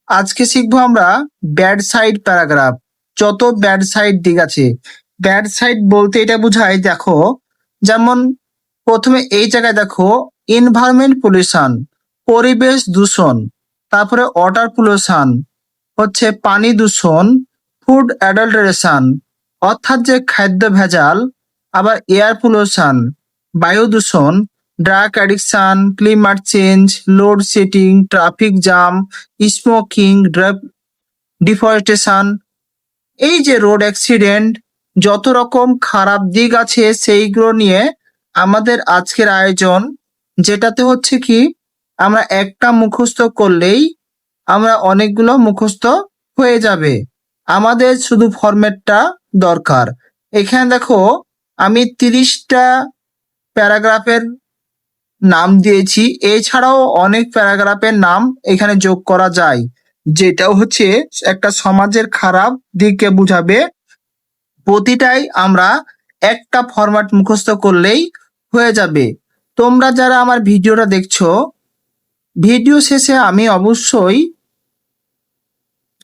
আজকে শিখবো আমরা ব্যাড সাইড প্যারাগ্রাফ। যত ব্যাড সাইড দিক আছে, ব্যাড সাইড বলতে এটা বোঝায়, দেখো যেমন প্রথমে এই জায়গায় দেখো এনভায়রনমেন্ট পলিউশন, পরিবেশ দূষণ, তারপরে ওয়াটার পলিউশন হচ্ছে পানি দূষণ, ফুড অ্যাডাল্টারেশন অর্থাৎ যে খাদ্য ভেজাল, আবার এয়ার পলিউশন বায়ু দূষণ, drug addiction, climate change, load shedding, traffic jam, smoking, drug deforestation, এই যে রোড অ্যাক্সিডেন্ট, যত রকম খারাপ দিক আছে সেইগুলো নিয়ে আমাদের আজকের আয়োজন। যেটাতে হচ্ছে কি আমরা একটা মুখস্থ করলেই আমরা অনেকগুলো মুখস্থ হয়ে যাবে। আমাদের শুধু ফরম্যাটটা দরকার। এখানে দেখো আমি 30টা প্যারাগ্রাফের নাম দিয়েছি, এছাড়াও অনেক প্যারাগ্রাফের নাম এখানে যোগ করা যায়, যেটাও হচ্ছে একটা সমাজের খারাপ দিককে বুঝাবে। প্রতিটাই আমরা একটা ফরম্যাট মুখস্থ করলেই হয়ে যাবে। তোমরা যারা আমার ভিডিওটা দেখছো, ভিডিও শেষে আমি অবশ্যই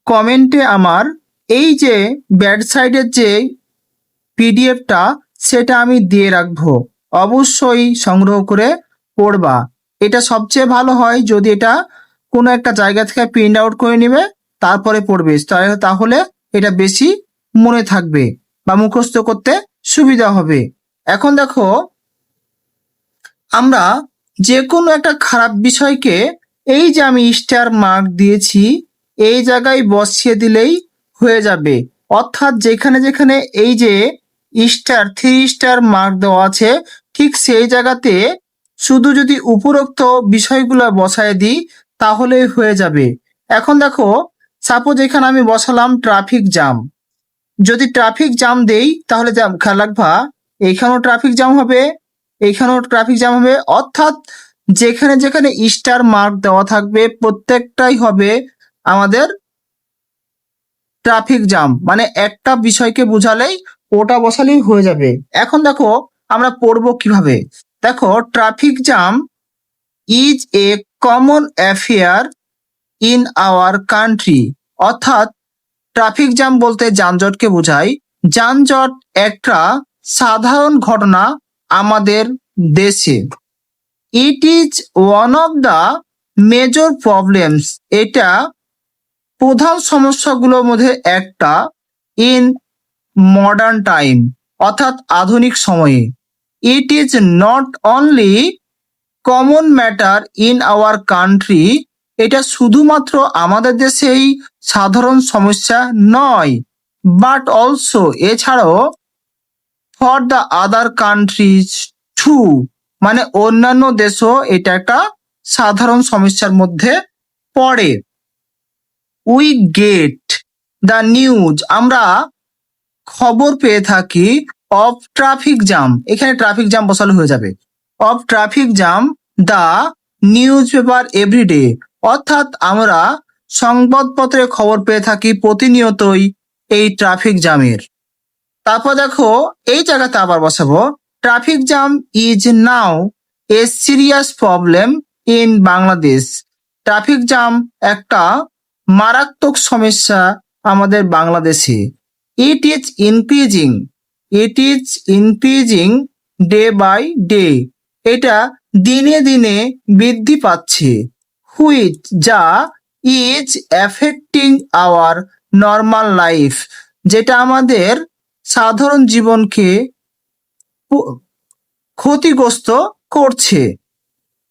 কমেন্টে আমার এই যে ব্যাড সাইডের যে পিডিএফটা সেটা আমি দিয়ে রাখবো, অবশ্যই সংগ্রহ করে পড়বা। এটা সবচেয়ে ভালো হয় যদি এটা কোনো একটা জায়গা থেকে প্রিন্ট আউট করে নিবে, তারপরে পড়বে, তাহলে এটা বেশি মনে থাকবে বা মুখস্থ করতে সুবিধা হবে। এখন দেখো আমরা যে কোনো একটা খারাপ বিষয়কে এই যে আমি স্টার মার্ক দিয়েছি এই জায়গায় বসিয়ে দিলেই হয়ে যাবে। অর্থাৎ যেখানে যেখানে এই যে স্টার 3 স্টার মার্ক দেওয়া আছে ঠিক সেই জায়গাতে শুধু যদি উপরোক্ত বিষয়গুলো বসায় দিই তাহলে হয়ে যাবে। এখন দেখো সাপোজ এখানে আমি বসালাম ট্রাফিক জ্যাম। যদি ট্রাফিক জ্যাম দেই তাহলে খেয়াল রাখবা এইখানেও ট্রাফিক জ্যাম হবে, এইখানেও ট্রাফিক জ্যাম হবে। অর্থাৎ যেখানে যেখানে স্টার মার্ক দেওয়া থাকবে প্রত্যেকটাই হবে আমাদের ট্রাফিক জ্যাম, মানে একটা বিষয়কে বোঝালেই ওটা বসালেই হয়ে যাবে। এখন দেখো আমরা পড়বো কিভাবে। দেখো traffic jam is a common affair in our country. অর্থাৎ ট্রাফিক জ্যাম বলতে যানজটকে বোঝায়। যানজট একটা সাধারণ ঘটনা আমাদের দেশে। It is one of the major problems. এটা প্রধান সমস্যাগুলোর মধ্যে একটা ইন মডার্ন টাইম, অর্থাৎ আধুনিক সময়ে। It is not only common matter in our country. এটা শুধুমাত্র আমাদের দেশেই সাধারণ সমস্যা নয়, বাট অলসো এছাড়াও for the other countries too, মানে অন্যান্য দেশও এটা একটা সাধারণ সমস্যার মধ্যে পড়ে। উই গেট দ্য নিউজ, আমরা খবর পেয়ে থাকি, অফ ট্রাফিক জ্যাম, এখানে ট্রাফিক জ্যাম বসালে হয়ে যাবে, of traffic jam the newspaper every day. অর্থাৎ আমরা সংবাদপত্রে খবর পেয়ে থাকি প্রতিনিয়তই এই ট্রাফিক জ্যামের। তারপর দেখো এই জায়গাতে আবার বসাবো traffic jam is now a serious problem in Bangladesh. Traffic jam একটা মারাত্মক সমস্যা আমাদের বাংলাদেশে। It is increasing, it is increasing day by day, এটা দিনে দিনে বৃদ্ধি পাচ্ছে। হুইচ, যা is affecting our normal life, যেটা আমাদের সাধারণ জীবনকে ক্ষতিগ্রস্ত করছে।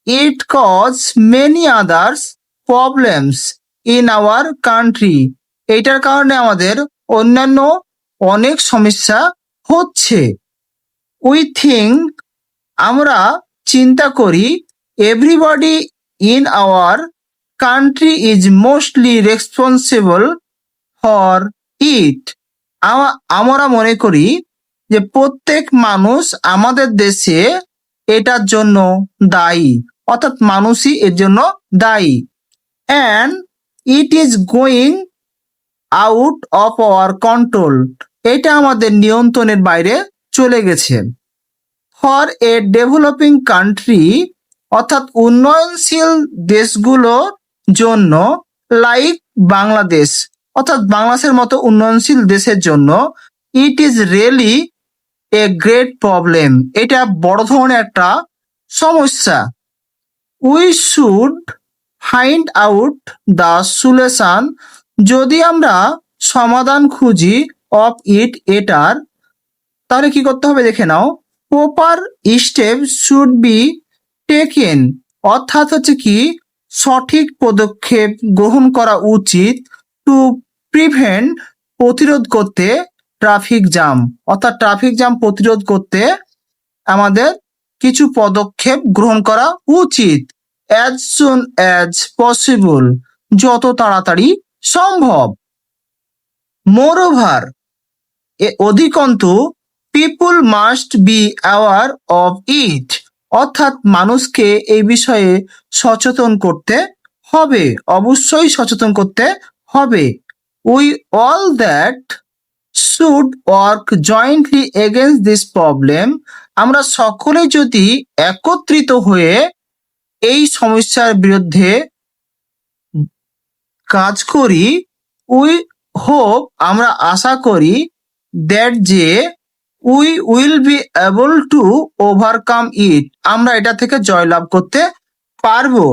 It cause many others problems in our country, এটার কারণে আমাদের অন্যান্য অনেক সমস্যা হচ্ছে। উই থিঙ্ক, আমরা চিন্তা করি, everybody in our country is mostly responsible for it. আমরা মনে করি যে প্রত্যেক মানুষ আমাদের দেশে এটার জন্য দায়ী, অর্থাৎ মানুষই এর জন্য দায়ী। And it is going out of our control, এটা আমাদের নিয়ন্ত্রণের বাইরে চলে গেছে। ফর এ ডেভেলপিং কান্ট্রি, অর্থাৎ উন্নয়নশীল দেশগুলোর জন্য, লাইক বাংলাদেশ, অর্থাৎ বাংলাদেশের মতো উন্নয়নশীল দেশের জন্য it is really a great problem, এটা বড় ধরনের একটা সমস্যা। We should find out the solution, যদি আমরা সমাধান খুঁজি অফ ইট, এটার, তাহলে কি করতে হবে দেখে নাও। Proper step should be taken, অর্থাৎ হচ্ছে কি সঠিক পদক্ষেপ গ্রহণ করা উচিত, টু প্রিভেন্ট, প্রতিরোধ করতে, ট্রাফিক জ্যাম, অর্থাৎ ট্রাফিক জ্যাম প্রতিরোধ করতে আমাদের কিছু পদক্ষেপ গ্রহণ করা উচিত। অ্যাজ সুন অ্যাজ পসিবল, যত তাড়াতাড়ি সম্ভব। মোরওভার, অধিকন্তু people must be aware of it, অর্থাৎ মানুষকে এই বিষয়ে সচেতন করতে হবে, অবশ্যই সচেতন করতে হবে। We all that should work jointly against this problem, আমরা সকলে যদি একত্রিত হয়ে এই সমস্যার বিরুদ্ধে কাজ করি, উই হোপ, আমরা আশা করি, দ্যাট যে we will be able to overcome ইট, আমরা এটা থেকে জয়লাভ করতে পারবো।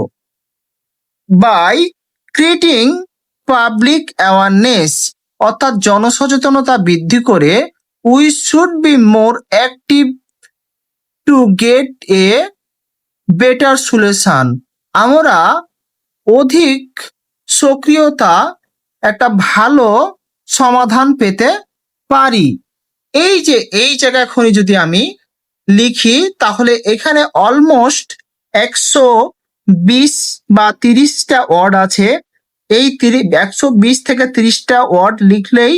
বাই ক্রিয়েটিং পাবলিক অ্যাওয়ারনেস, অর্থাৎ জনসচেতনতা বৃদ্ধি করে, we should be more active to get a better solution, আমরা অধিক সক্রিয়তা একটা ভালো সমাধান পেতে পারি। এই যে এই জায়গায় এখনই যদি আমি লিখি, তাহলে এখানে অলমোস্ট 120 বা 30টা ওয়ার্ড আছে। এই 120 থেকে 30টা ওয়ার্ড লিখলেই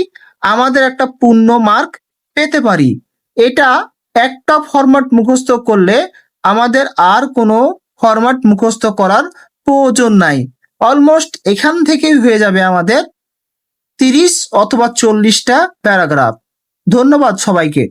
আমাদের একটা পূর্ণ মার্ক পেতে পারি। এটা একটা ফরম্যাট মুখস্থ করলে আমাদের আর কোনো ফরম্যাট মুখস্থ করার প্রয়োজন নাই। অলমোস্ট এখান থেকেই হয়ে যাবে আমাদের 30 অথবা 40টা প্যারাগ্রাফ। ধন্যবাদ সবাইকে।